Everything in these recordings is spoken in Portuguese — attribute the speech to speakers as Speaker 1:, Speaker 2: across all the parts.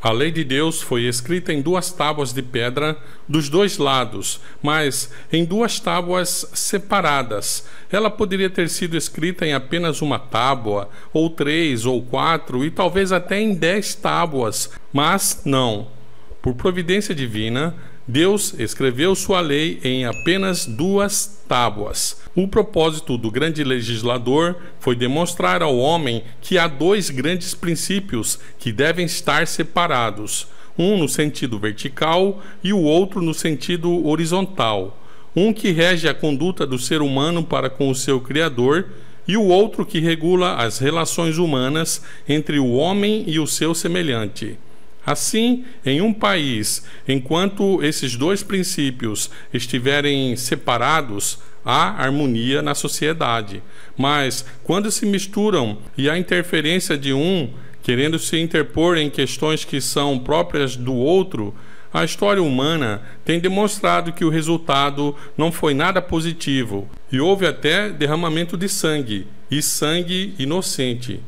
Speaker 1: A lei de Deus foi escrita em 2 tábuas de pedra dos 2 lados, mas em 2 tábuas separadas. Ela poderia ter sido escrita em apenas uma tábua, ou 3, ou 4, e talvez até em 10 tábuas, mas não. Por providência divina, Deus escreveu sua lei em apenas 2 tábuas. O propósito do grande legislador foi demonstrar ao homem que há 2 grandes princípios que devem estar separados, um no sentido vertical e o outro no sentido horizontal, um que rege a conduta do ser humano para com o seu Criador e o outro que regula as relações humanas entre o homem e o seu semelhante. Assim, em um país, enquanto esses 2 princípios estiverem separados, há harmonia na sociedade. Mas, quando se misturam e há interferência de um, querendo se interpor em questões que são próprias do outro, a história humana tem demonstrado que o resultado não foi nada positivo, e houve até derramamento de sangue, e sangue inocente.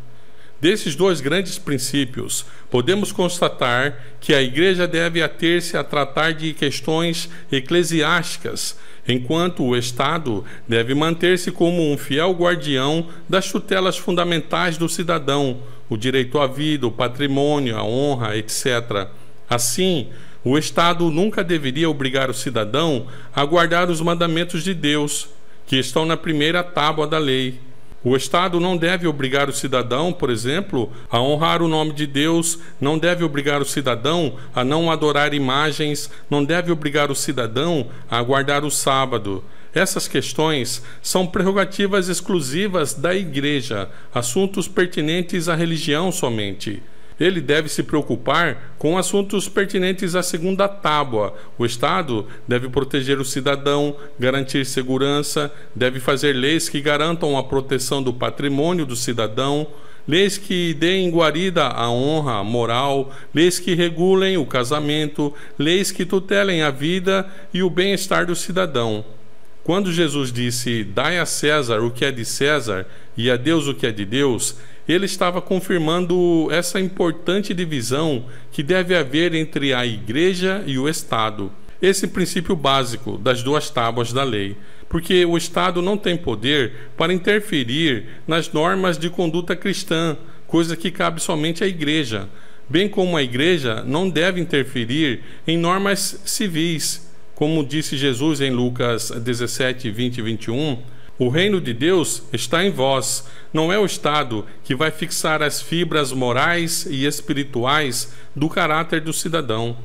Speaker 1: Desses 2 grandes princípios, podemos constatar que a Igreja deve ater-se a tratar de questões eclesiásticas, enquanto o Estado deve manter-se como um fiel guardião das tutelas fundamentais do cidadão, o direito à vida, o patrimônio, a honra, etc. Assim, o Estado nunca deveria obrigar o cidadão a guardar os mandamentos de Deus, que estão na primeira tábua da lei. O Estado não deve obrigar o cidadão, por exemplo, a honrar o nome de Deus, não deve obrigar o cidadão a não adorar imagens, não deve obrigar o cidadão a guardar o sábado. Essas questões são prerrogativas exclusivas da Igreja, assuntos pertinentes à religião somente. Ele deve se preocupar com assuntos pertinentes à segunda tábua. O Estado deve proteger o cidadão, garantir segurança, deve fazer leis que garantam a proteção do patrimônio do cidadão, leis que deem guarida à honra moral, leis que regulem o casamento, leis que tutelem a vida e o bem-estar do cidadão. Quando Jesus disse, dai a César o que é de César e a Deus o que é de Deus, ele estava confirmando essa importante divisão que deve haver entre a Igreja e o Estado. Esse princípio básico das 2 tábuas da lei, porque o Estado não tem poder para interferir nas normas de conduta cristã, coisa que cabe somente à Igreja, bem como a Igreja não deve interferir em normas civis, como disse Jesus em Lucas 17, 20 e 21, o reino de Deus está em vós. Não é o Estado que vai fixar as fibras morais e espirituais do caráter do cidadão.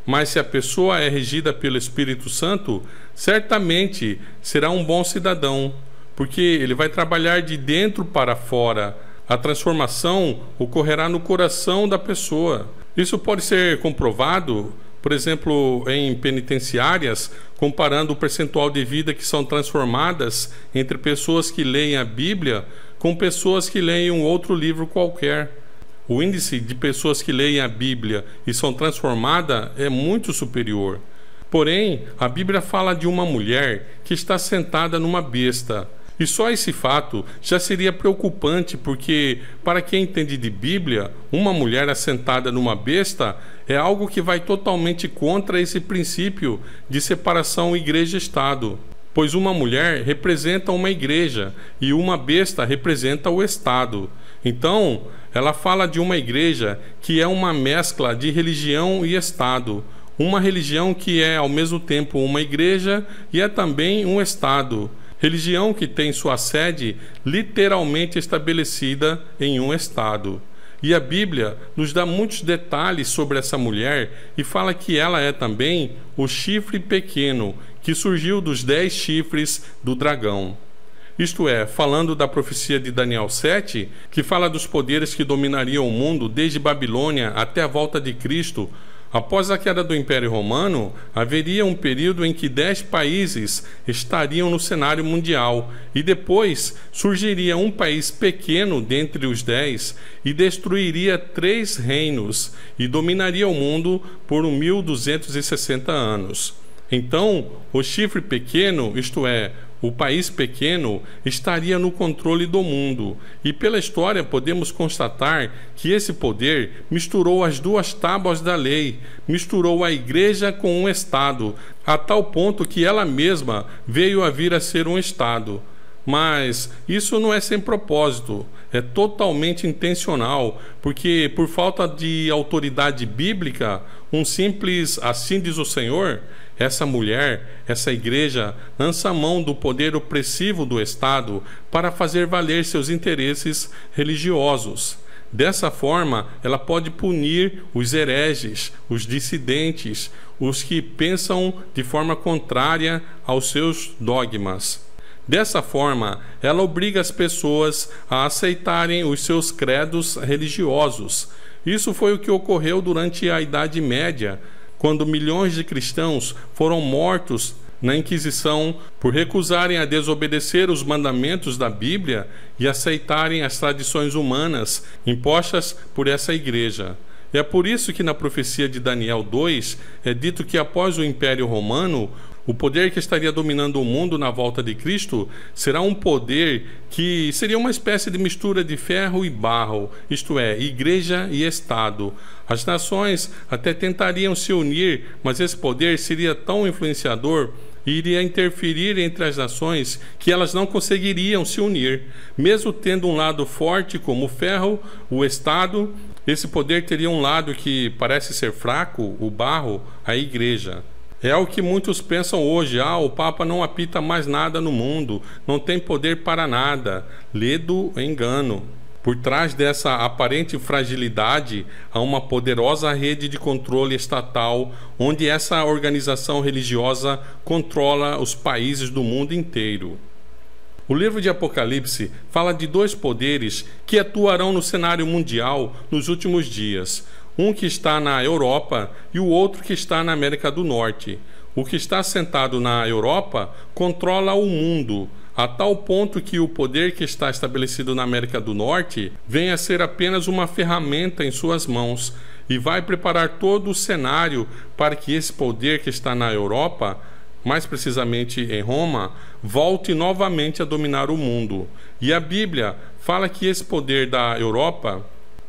Speaker 1: Mas se a pessoa é regida pelo Espírito Santo, certamente será um bom cidadão, porque ele vai trabalhar de dentro para fora. A transformação ocorrerá no coração da pessoa. Isso pode ser comprovado, por exemplo, em penitenciárias, comparando o percentual de vida que são transformadas entre pessoas que leem a Bíblia com pessoas que leem um outro livro qualquer. O índice de pessoas que leem a Bíblia e são transformadas é muito superior. Porém, a Bíblia fala de uma mulher que está sentada numa besta. E só esse fato já seria preocupante, porque, para quem entende de Bíblia, uma mulher assentada numa besta é algo que vai totalmente contra esse princípio de separação igreja-estado. Pois uma mulher representa uma igreja e uma besta representa o Estado. Então, ela fala de uma igreja que é uma mescla de religião e Estado. Uma religião que é ao mesmo tempo uma igreja e é também um Estado. Religião que tem sua sede literalmente estabelecida em um Estado. E a Bíblia nos dá muitos detalhes sobre essa mulher e fala que ela é também o chifre pequeno, que surgiu dos 10 chifres do dragão. Isto é, falando da profecia de Daniel 7, que fala dos poderes que dominariam o mundo desde Babilônia até a volta de Cristo. Após a queda do Império Romano, haveria um período em que 10 países estariam no cenário mundial e depois surgiria um país pequeno dentre os 10 e destruiria 3 reinos e dominaria o mundo por 1260 anos. Então, o chifre pequeno, isto é, o país pequeno estaria no controle do mundo. E pela história podemos constatar que esse poder misturou as duas tábuas da lei, misturou a igreja com um Estado, a tal ponto que ela mesma veio a vir a ser um Estado. Mas isso não é sem propósito, é totalmente intencional, porque por falta de autoridade bíblica, um simples "assim diz o Senhor", essa mulher, essa igreja, lança mão do poder opressivo do Estado para fazer valer seus interesses religiosos. Dessa forma, ela pode punir os hereges, os dissidentes, os que pensam de forma contrária aos seus dogmas. Dessa forma, ela obriga as pessoas a aceitarem os seus credos religiosos. Isso foi o que ocorreu durante a Idade Média, quando milhões de cristãos foram mortos na Inquisição por recusarem a desobedecer os mandamentos da Bíblia e aceitarem as tradições humanas impostas por essa igreja. É por isso que na profecia de Daniel 2 é dito que após o Império Romano, o poder que estaria dominando o mundo na volta de Cristo será um poder que seria uma espécie de mistura de ferro e barro, isto é, igreja e Estado. As nações até tentariam se unir, mas esse poder seria tão influenciador e iria interferir entre as nações que elas não conseguiriam se unir. Mesmo tendo um lado forte como o ferro, o Estado, esse poder teria um lado que parece ser fraco, o barro, a igreja. É o que muitos pensam hoje: o Papa não apita mais nada no mundo, não tem poder para nada. Ledo engano. Por trás dessa aparente fragilidade, há uma poderosa rede de controle estatal, onde essa organização religiosa controla os países do mundo inteiro. O livro de Apocalipse fala de dois poderes que atuarão no cenário mundial nos últimos dias. Um que está na Europa e o outro que está na América do Norte. O que está sentado na Europa controla o mundo, a tal ponto que o poder que está estabelecido na América do Norte vem a ser apenas uma ferramenta em suas mãos e vai preparar todo o cenário para que esse poder que está na Europa, mais precisamente em Roma, volte novamente a dominar o mundo. E a Bíblia fala que esse poder da Europa,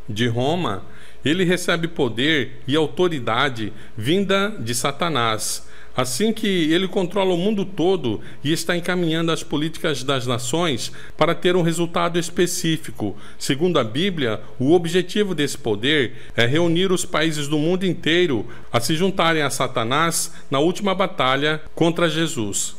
Speaker 1: de Roma, ele recebe poder e autoridade vinda de Satanás. Assim que ele controla o mundo todo e está encaminhando as políticas das nações para ter um resultado específico. Segundo a Bíblia, o objetivo desse poder é reunir os países do mundo inteiro a se juntarem a Satanás na última batalha contra Jesus.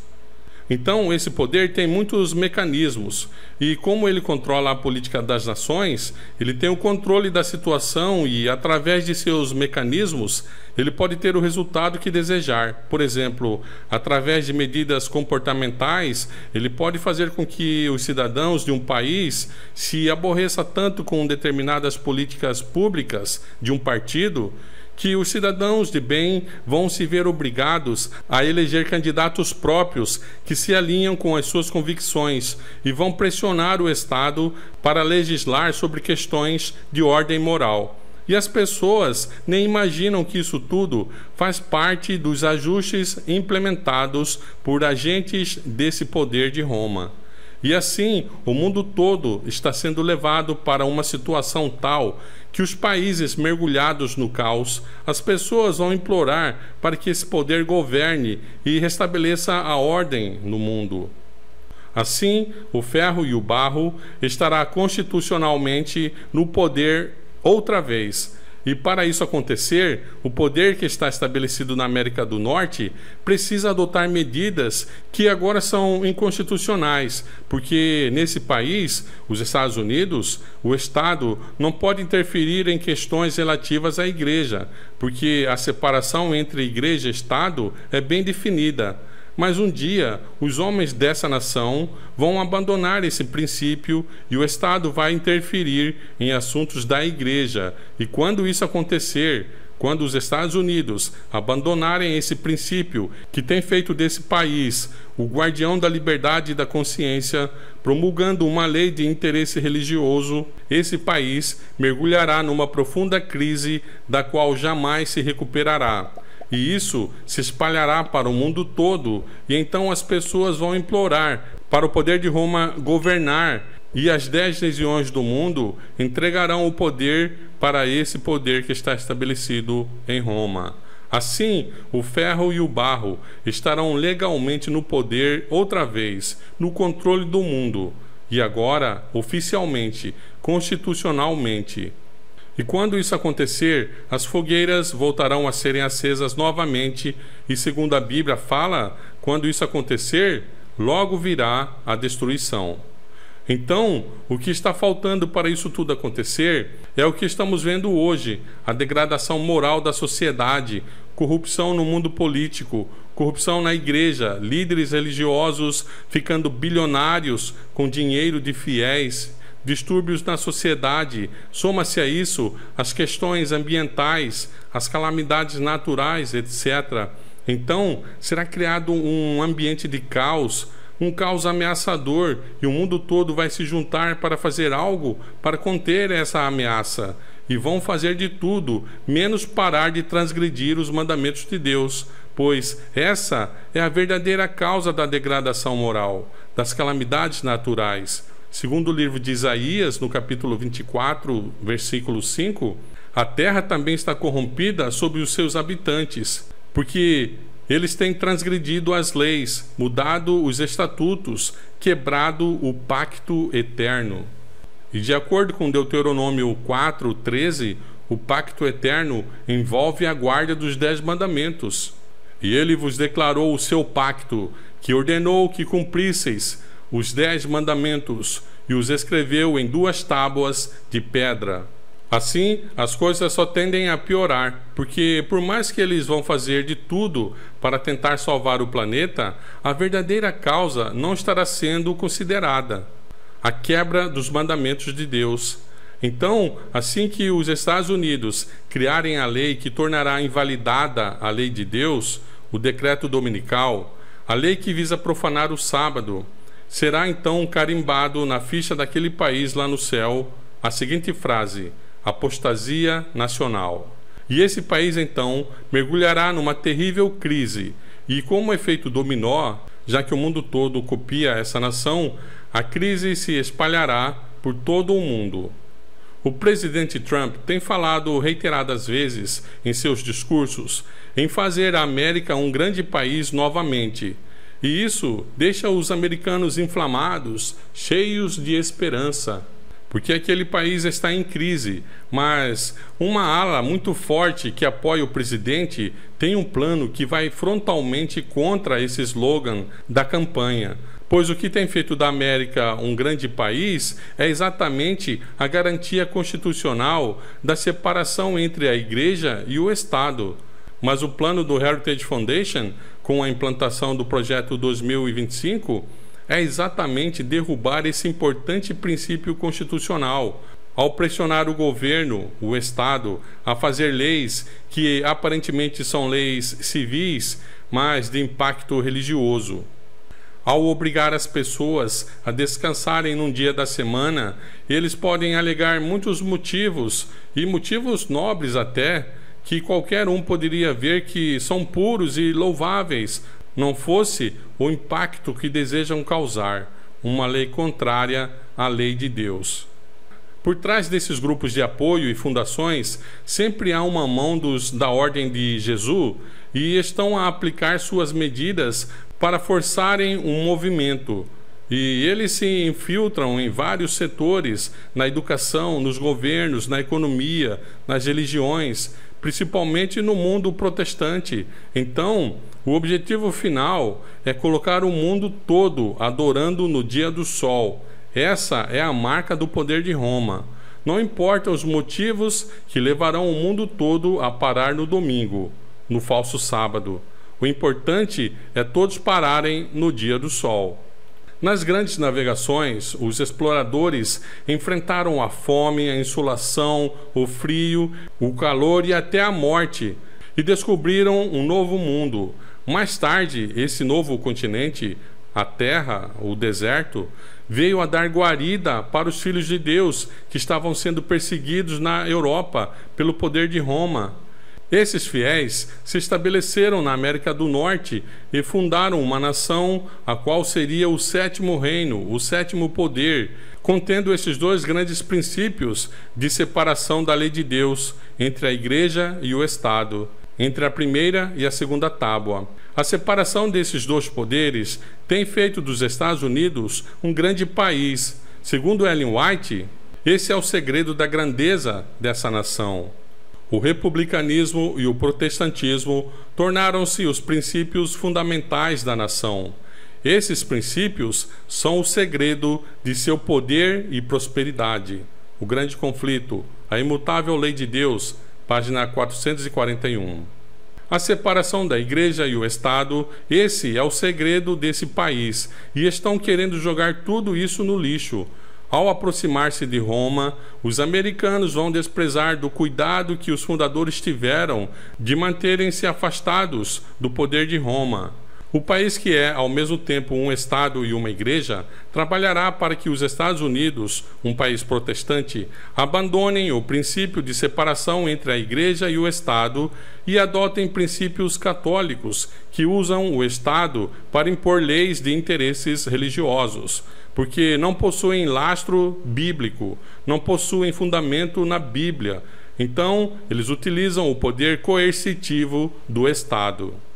Speaker 1: Então, esse poder tem muitos mecanismos e, como ele controla a política das nações, ele tem o controle da situação e, através de seus mecanismos, ele pode ter o resultado que desejar. Por exemplo, através de medidas comportamentais, ele pode fazer com que os cidadãos de um país se aborreçam tanto com determinadas políticas públicas de um partido, que os cidadãos de bem vão se ver obrigados a eleger candidatos próprios que se alinham com as suas convicções e vão pressionar o Estado para legislar sobre questões de ordem moral. E as pessoas nem imaginam que isso tudo faz parte dos ajustes implementados por agentes desse poder de Roma. E assim, o mundo todo está sendo levado para uma situação tal que os países mergulhados no caos, as pessoas vão implorar para que esse poder governe e restabeleça a ordem no mundo. Assim, o ferro e o barro estará constitucionalmente no poder outra vez. E para isso acontecer, o poder que está estabelecido na América do Norte precisa adotar medidas que agora são inconstitucionais, porque nesse país, os Estados Unidos, o Estado não pode interferir em questões relativas à igreja, porque a separação entre igreja e Estado é bem definida. Mas um dia, os homens dessa nação vão abandonar esse princípio e o Estado vai interferir em assuntos da igreja. E quando isso acontecer, quando os Estados Unidos abandonarem esse princípio que tem feito desse país o guardião da liberdade e da consciência, promulgando uma lei de interesse religioso, esse país mergulhará numa profunda crise da qual jamais se recuperará. E isso se espalhará para o mundo todo, e então as pessoas vão implorar para o poder de Roma governar, e as 10 regiões do mundo entregarão o poder para esse poder que está estabelecido em Roma. Assim, o ferro e o barro estarão legalmente no poder outra vez, no controle do mundo, e agora, oficialmente, constitucionalmente. E quando isso acontecer, as fogueiras voltarão a serem acesas novamente, e segundo a Bíblia fala, quando isso acontecer, logo virá a destruição. Então, o que está faltando para isso tudo acontecer é o que estamos vendo hoje, a degradação moral da sociedade, corrupção no mundo político, corrupção na igreja, líderes religiosos ficando bilionários com dinheiro de fiéis, distúrbios na sociedade. Soma-se a isso as questões ambientais, as calamidades naturais, etc. Então, será criado um ambiente de caos, um caos ameaçador, e o mundo todo vai se juntar para fazer algo para conter essa ameaça. E vão fazer de tudo, menos parar de transgredir os mandamentos de Deus, pois essa é a verdadeira causa da degradação moral, das calamidades naturais. Segundo o livro de Isaías, no capítulo 24, versículo 5, a terra também está corrompida sobre os seus habitantes, porque eles têm transgredido as leis, mudado os estatutos, quebrado o pacto eterno. E de acordo com Deuteronômio 4:13, o pacto eterno envolve a guarda dos 10 mandamentos. E ele vos declarou o seu pacto, que ordenou que cumprisseis os 10 mandamentos, e os escreveu em 2 tábuas de pedra. Assim, as coisas só tendem a piorar, porque por mais que eles vão fazer de tudo para tentar salvar o planeta, a verdadeira causa não estará sendo considerada: a quebra dos mandamentos de Deus. Então, assim que os Estados Unidos criarem a lei que tornará invalidada a lei de Deus, o decreto dominical, a lei que visa profanar o sábado, será então carimbado na ficha daquele país lá no céu a seguinte frase: apostasia nacional. E esse país então mergulhará numa terrível crise, e como efeito dominó, já que o mundo todo copia essa nação, a crise se espalhará por todo o mundo. O presidente Trump tem falado reiteradas vezes em seus discursos em fazer a América um grande país novamente, e isso deixa os americanos inflamados, cheios de esperança, porque aquele país está em crise, mas uma ala muito forte que apoia o presidente tem um plano que vai frontalmente contra esse slogan da campanha, pois o que tem feito da América um grande país é exatamente a garantia constitucional da separação entre a Igreja e o Estado. Mas o plano do Heritage Foundation, com a implantação do Projeto 2025, é exatamente derrubar esse importante princípio constitucional, ao pressionar o governo, o Estado, a fazer leis que aparentemente são leis civis, mas de impacto religioso. Ao obrigar as pessoas a descansarem num dia da semana, eles podem alegar muitos motivos, e motivos nobres até, que qualquer um poderia ver que são puros e louváveis, não fosse o impacto que desejam causar, uma lei contrária à lei de Deus. Por trás desses grupos de apoio e fundações, sempre há uma mão da Ordem de Jesus, e estão a aplicar suas medidas para forçarem um movimento. E eles se infiltram em vários setores, na educação, nos governos, na economia, nas religiões, principalmente no mundo protestante. Então, o objetivo final é colocar o mundo todo adorando no dia do sol. Essa é a marca do poder de Roma. Não importa os motivos que levarão o mundo todo a parar no domingo, no falso sábado. O importante é todos pararem no dia do sol. Nas grandes navegações, os exploradores enfrentaram a fome, a insolação, o frio, o calor e até a morte, e descobriram um novo mundo. Mais tarde, esse novo continente, a terra, o deserto, veio a dar guarida para os filhos de Deus que estavam sendo perseguidos na Europa pelo poder de Roma. Esses fiéis se estabeleceram na América do Norte e fundaram uma nação, a qual seria o sétimo reino, o sétimo poder, contendo esses dois grandes princípios de separação da lei de Deus entre a Igreja e o Estado, entre a primeira e a segunda tábua. A separação desses dois poderes tem feito dos Estados Unidos um grande país. Segundo Ellen White, esse é o segredo da grandeza dessa nação. O republicanismo e o protestantismo tornaram-se os princípios fundamentais da nação. Esses princípios são o segredo de seu poder e prosperidade. O Grande Conflito, a imutável lei de Deus, página 441. A separação da Igreja e o Estado, esse é o segredo desse país, e estão querendo jogar tudo isso no lixo. Ao aproximar-se de Roma, os americanos vão desprezar do cuidado que os fundadores tiveram de manterem-se afastados do poder de Roma. O país, que é ao mesmo tempo um Estado e uma Igreja, trabalhará para que os Estados Unidos, um país protestante, abandonem o princípio de separação entre a Igreja e o Estado e adotem princípios católicos que usam o Estado para impor leis de interesses religiosos, porque não possuem lastro bíblico, não possuem fundamento na Bíblia. Então, eles utilizam o poder coercitivo do Estado.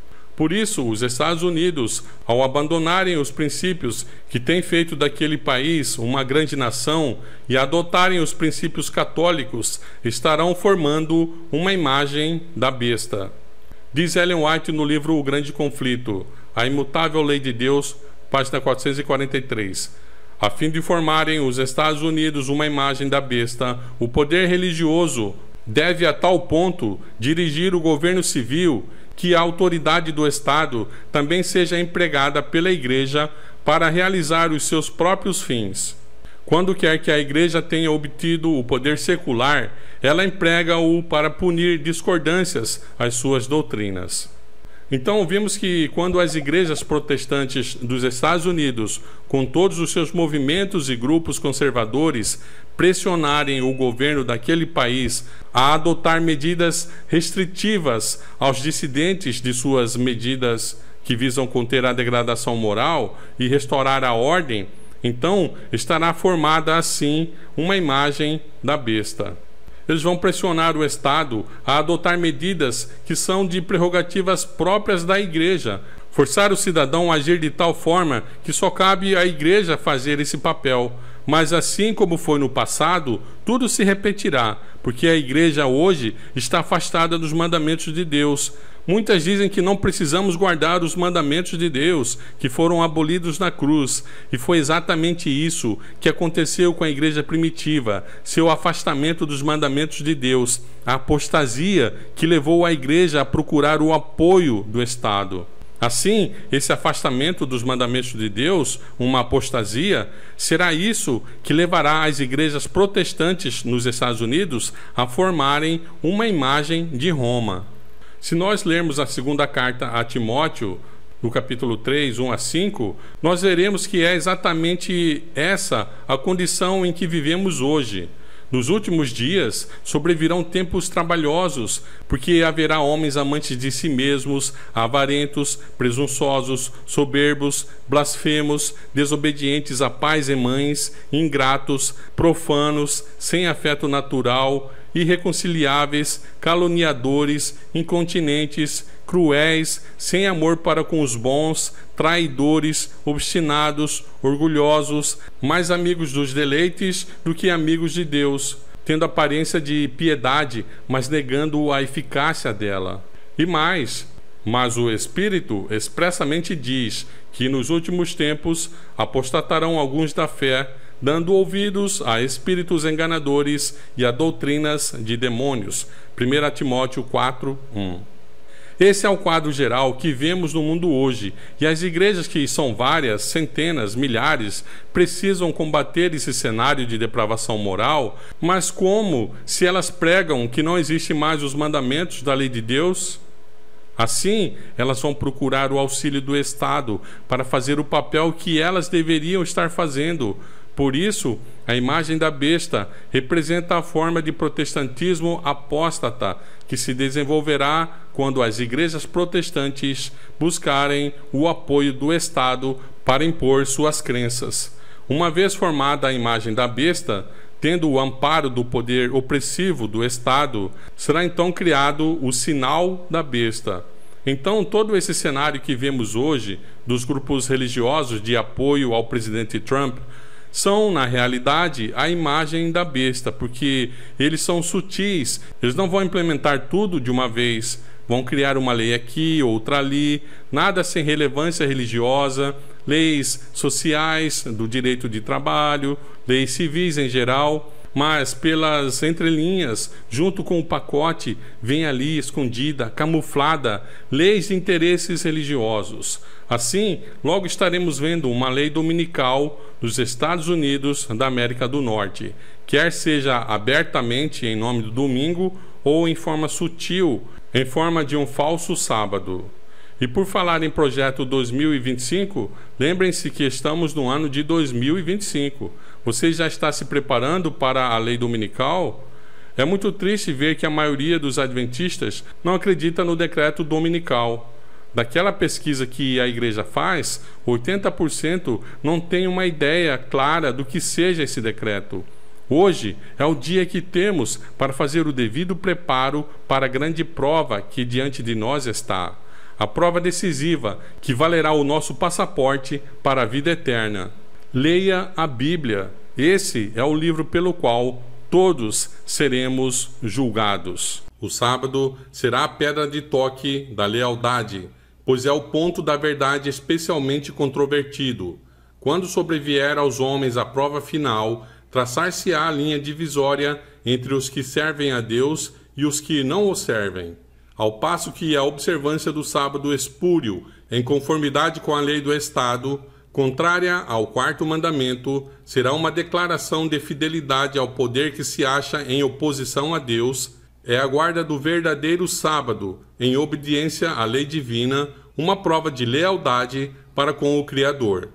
Speaker 1: Por isso, os Estados Unidos, ao abandonarem os princípios que têm feito daquele país uma grande nação e adotarem os princípios católicos, estarão formando uma imagem da besta. Diz Ellen White no livro O Grande Conflito, A Imutável Lei de Deus, página 443. A fim de formarem os Estados Unidos uma imagem da besta, o poder religioso deve a tal ponto dirigir o governo civil que a autoridade do Estado também seja empregada pela Igreja para realizar os seus próprios fins. Quando quer que a Igreja tenha obtido o poder secular, ela emprega-o para punir discordâncias às suas doutrinas. Então, vimos que quando as igrejas protestantes dos Estados Unidos, com todos os seus movimentos e grupos conservadores, pressionarem o governo daquele país a adotar medidas restritivas aos dissidentes de suas medidas que visam conter a degradação moral e restaurar a ordem, então estará formada assim uma imagem da besta. Eles vão pressionar o Estado a adotar medidas que são de prerrogativas próprias da Igreja, forçar o cidadão a agir de tal forma que só cabe à Igreja fazer esse papel. Mas assim como foi no passado, tudo se repetirá, porque a Igreja hoje está afastada dos mandamentos de Deus. Muitas dizem que não precisamos guardar os mandamentos de Deus, que foram abolidos na cruz. E foi exatamente isso que aconteceu com a igreja primitiva, seu afastamento dos mandamentos de Deus, a apostasia que levou a igreja a procurar o apoio do Estado. Assim, esse afastamento dos mandamentos de Deus, uma apostasia, será isso que levará as igrejas protestantes nos Estados Unidos a formarem uma imagem de Roma. Se nós lermos a segunda carta a Timóteo, no capítulo 3, 1 a 5, nós veremos que é exatamente essa a condição em que vivemos hoje. Nos últimos dias sobrevirão tempos trabalhosos, porque haverá homens amantes de si mesmos, avarentos, presunçosos, soberbos, blasfemos, desobedientes a pais e mães, ingratos, profanos, sem afeto natural, irreconciliáveis, caluniadores, incontinentes, cruéis, sem amor para com os bons, traidores, obstinados, orgulhosos, mais amigos dos deleites do que amigos de Deus, tendo aparência de piedade, mas negando a eficácia dela. E mais, mas o Espírito expressamente diz que nos últimos tempos apostatarão alguns da fé, dando ouvidos a espíritos enganadores e a doutrinas de demônios. 1 Timóteo 4, 1. Esse é o quadro geral que vemos no mundo hoje, e as igrejas, que são várias, centenas, milhares, precisam combater esse cenário de depravação moral, mas como se elas pregam que não existem mais os mandamentos da lei de Deus? Assim, elas vão procurar o auxílio do Estado para fazer o papel que elas deveriam estar fazendo. Por isso, A imagem da besta representa a forma de protestantismo apóstata que se desenvolverá quando as igrejas protestantes buscarem o apoio do Estado para impor suas crenças. Uma vez formada a imagem da besta, tendo o amparo do poder opressivo do Estado, será então criado o sinal da besta. Então, todo esse cenário que vemos hoje dos grupos religiosos de apoio ao presidente Trump são, na realidade, a imagem da besta, porque eles são sutis, eles não vão implementar tudo de uma vez, vão criar uma lei aqui, outra ali, nada sem relevância religiosa, leis sociais, do direito de trabalho, leis civis em geral, mas pelas entrelinhas, junto com o pacote, vem ali escondida, camuflada, leis de interesses religiosos. Assim, logo estaremos vendo uma lei dominical dos Estados Unidos da América do Norte, quer seja abertamente em nome do domingo ou em forma sutil, em forma de um falso sábado. E por falar em projeto 2025, lembrem-se que estamos no ano de 2025. Você já está se preparando para a lei dominical? É muito triste ver que a maioria dos adventistas não acredita no decreto dominical. Daquela pesquisa que a igreja faz, 80% não tem uma ideia clara do que seja esse decreto. Hoje é o dia que temos para fazer o devido preparo para a grande prova que diante de nós está. A prova decisiva que valerá o nosso passaporte para a vida eterna. Leia a Bíblia. Esse é o livro pelo qual todos seremos julgados. O sábado será a pedra de toque da lealdade, pois é o ponto da verdade especialmente controvertido. Quando sobrevier aos homens a prova final, traçar-se-á a linha divisória entre os que servem a Deus e os que não o servem. Ao passo que a observância do sábado espúrio, em conformidade com a lei do Estado, contrária ao quarto mandamento, será uma declaração de fidelidade ao poder que se acha em oposição a Deus, é a guarda do verdadeiro sábado, em obediência à lei divina, uma prova de lealdade para com o Criador.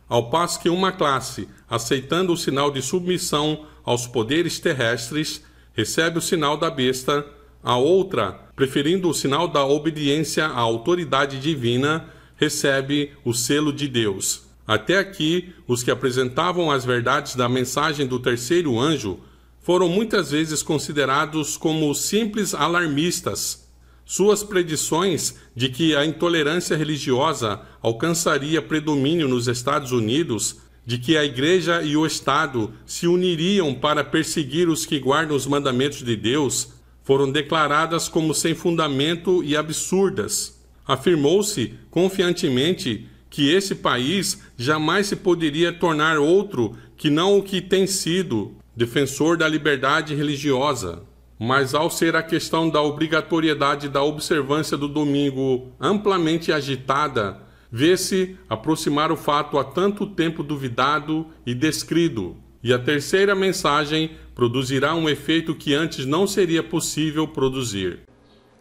Speaker 1: Ao passo que uma classe, aceitando o sinal de submissão aos poderes terrestres, recebe o sinal da besta, a outra, preferindo o sinal da obediência à autoridade divina, recebe o selo de Deus. Até aqui, os que apresentavam as verdades da mensagem do terceiro anjo foram muitas vezes considerados como simples alarmistas. Suas predições de que a intolerância religiosa alcançaria predomínio nos Estados Unidos, de que a Igreja e o Estado se uniriam para perseguir os que guardam os mandamentos de Deus, foram declaradas como sem fundamento e absurdas. Afirmou-se confiantemente que esse país jamais se poderia tornar outro que não o que tem sido, defensor da liberdade religiosa. Mas ao ser a questão da obrigatoriedade da observância do domingo amplamente agitada, vê-se aproximar o fato há tanto tempo duvidado e descrido. E a terceira mensagem produzirá um efeito que antes não seria possível produzir.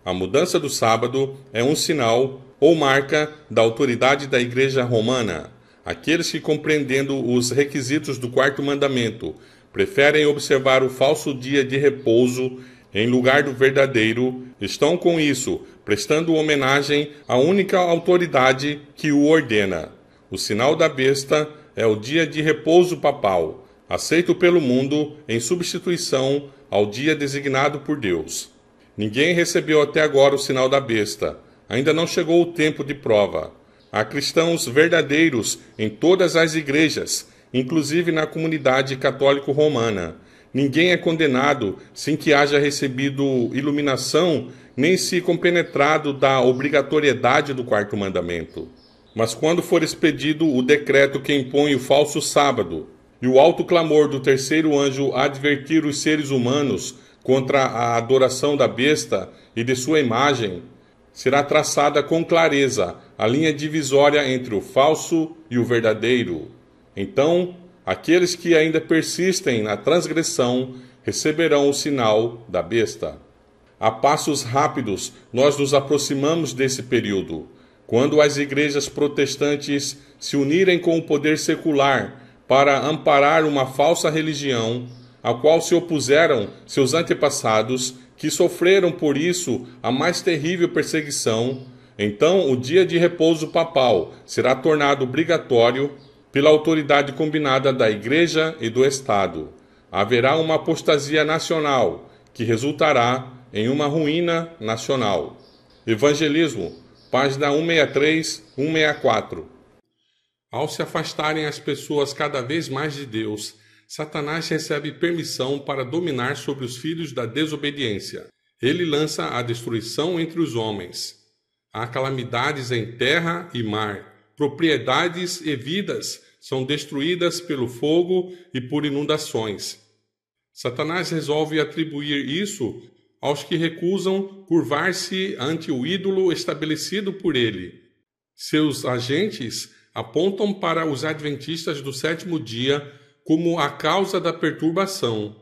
Speaker 1: A mudança do sábado é um sinal ou marca da autoridade da Igreja Romana. Aqueles que, compreendendo os requisitos do quarto mandamento, preferem observar o falso dia de repouso em lugar do verdadeiro, estão com isso prestando homenagem à única autoridade que o ordena. O sinal da besta é o dia de repouso papal, aceito pelo mundo em substituição ao dia designado por Deus. Ninguém recebeu até agora o sinal da besta. Ainda não chegou o tempo de prova. Há cristãos verdadeiros em todas as igrejas, inclusive na comunidade católico-romana. Ninguém é condenado sem que haja recebido iluminação, nem se compenetrado da obrigatoriedade do quarto mandamento. Mas quando for expedido o decreto que impõe o falso sábado, e o alto clamor do terceiro anjo advertir os seres humanos contra a adoração da besta e de sua imagem, será traçada com clareza a linha divisória entre o falso e o verdadeiro. Então, aqueles que ainda persistem na transgressão receberão o sinal da besta. A passos rápidos, nós nos aproximamos desse período, quando as igrejas protestantes se unirem com o poder secular para amparar uma falsa religião, a qual se opuseram seus antepassados, que sofreram por isso a mais terrível perseguição, então o dia de repouso papal será tornado obrigatório pela autoridade combinada da Igreja e do Estado. Haverá uma apostasia nacional, que resultará em uma ruína nacional. Evangelismo, página 163, 164. Ao se afastarem as pessoas cada vez mais de Deus, Satanás recebe permissão para dominar sobre os filhos da desobediência. Ele lança a destruição entre os homens. Há calamidades em terra e mar. Propriedades e vidas são destruídas pelo fogo e por inundações. Satanás resolve atribuir isso aos que recusam curvar-se ante o ídolo estabelecido por ele. Seus agentes apontam para os adventistas do sétimo dia como a causa da perturbação.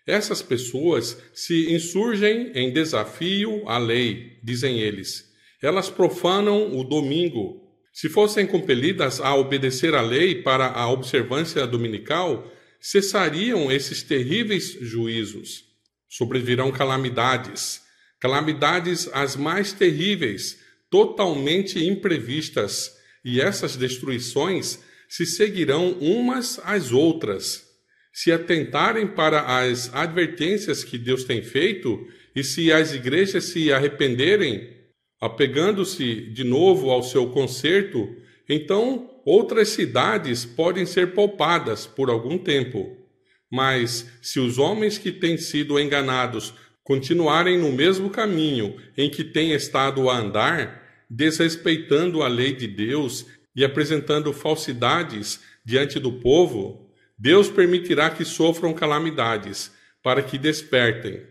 Speaker 1: Essas pessoas se insurgem em desafio à lei, dizem eles. Elas profanam o domingo. Se fossem compelidas a obedecer à lei para a observância dominical, cessariam esses terríveis juízos. Sobrevirão calamidades, calamidades as mais terríveis, totalmente imprevistas, e essas destruições se seguirão umas às outras. Se atentarem para as advertências que Deus tem feito, e se as igrejas se arrependerem, apegando-se de novo ao seu conserto, então outras cidades podem ser poupadas por algum tempo. Mas se os homens que têm sido enganados continuarem no mesmo caminho em que têm estado a andar, desrespeitando a lei de Deus e apresentando falsidades diante do povo, Deus permitirá que sofram calamidades, para que despertem.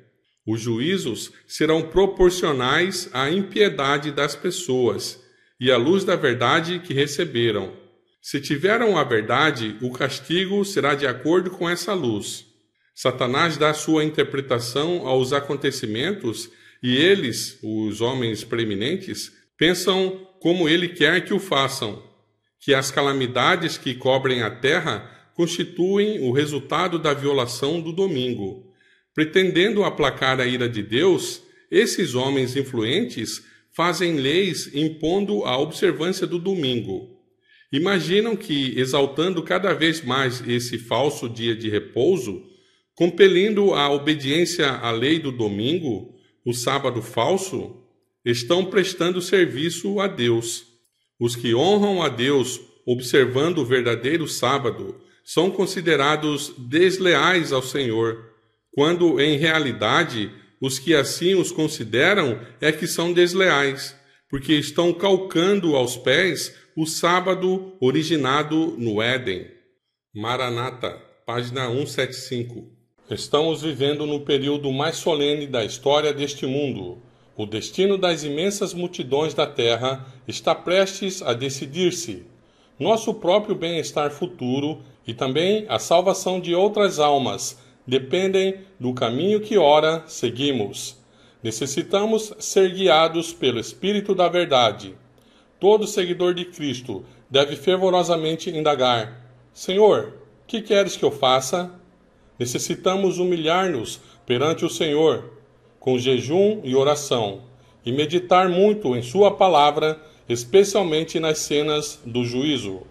Speaker 1: Os juízos serão proporcionais à impiedade das pessoas e à luz da verdade que receberam. Se tiveram a verdade, o castigo será de acordo com essa luz. Satanás dá sua interpretação aos acontecimentos e eles, os homens preeminentes, pensam como ele quer que o façam, que as calamidades que cobrem a terra constituem o resultado da violação do domingo. Pretendendo aplacar a ira de Deus, esses homens influentes fazem leis impondo a observância do domingo. Imaginam que, exaltando cada vez mais esse falso dia de repouso, compelindo a obediência à lei do domingo, o sábado falso, estão prestando serviço a Deus. Os que honram a Deus observando o verdadeiro sábado são considerados desleais ao Senhor, quando, em realidade, os que assim os consideram é que são desleais, porque estão calcando aos pés o sábado originado no Éden. Maranata, página 175. Estamos vivendo no período mais solene da história deste mundo. O destino das imensas multidões da Terra está prestes a decidir-se. Nosso próprio bem-estar futuro e também a salvação de outras almas dependem do caminho que ora seguimos. Necessitamos ser guiados pelo Espírito da Verdade. Todo seguidor de Cristo deve fervorosamente indagar: Senhor, que queres que eu faça? Necessitamos humilhar-nos perante o Senhor, com jejum e oração, e meditar muito em Sua palavra, especialmente nas cenas do juízo.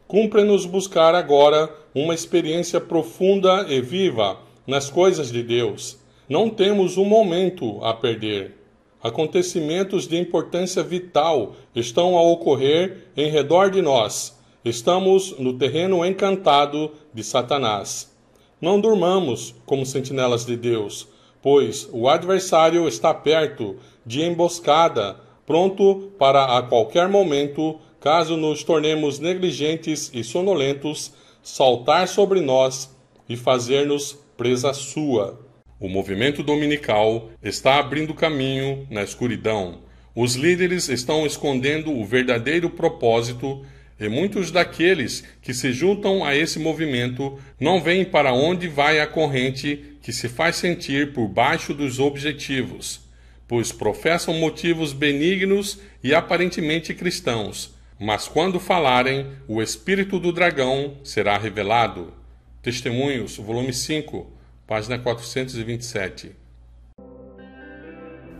Speaker 1: Cumpre-nos buscar agora uma experiência profunda e viva nas coisas de Deus. Não temos um momento a perder. Acontecimentos de importância vital estão a ocorrer em redor de nós. Estamos no terreno encantado de Satanás. Não durmamos como sentinelas de Deus, pois o adversário está perto, de emboscada, pronto para a qualquer momento, caso nos tornemos negligentes e sonolentos, saltar sobre nós e fazer-nos presa sua. O movimento dominical está abrindo caminho na escuridão. Os líderes estão escondendo o verdadeiro propósito e muitos daqueles que se juntam a esse movimento não veem para onde vai a corrente que se faz sentir por baixo dos objetivos, pois professam motivos benignos e aparentemente cristãos, Mas quando falarem, o espírito do dragão será revelado. Testemunhos, volume 5, página 427.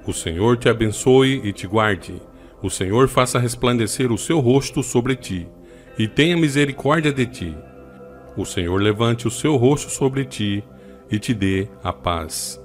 Speaker 1: O Senhor te abençoe e te guarde. O Senhor faça resplandecer o seu rosto sobre ti, e tenha misericórdia de ti. O Senhor levante o seu rosto sobre ti, e te dê a paz.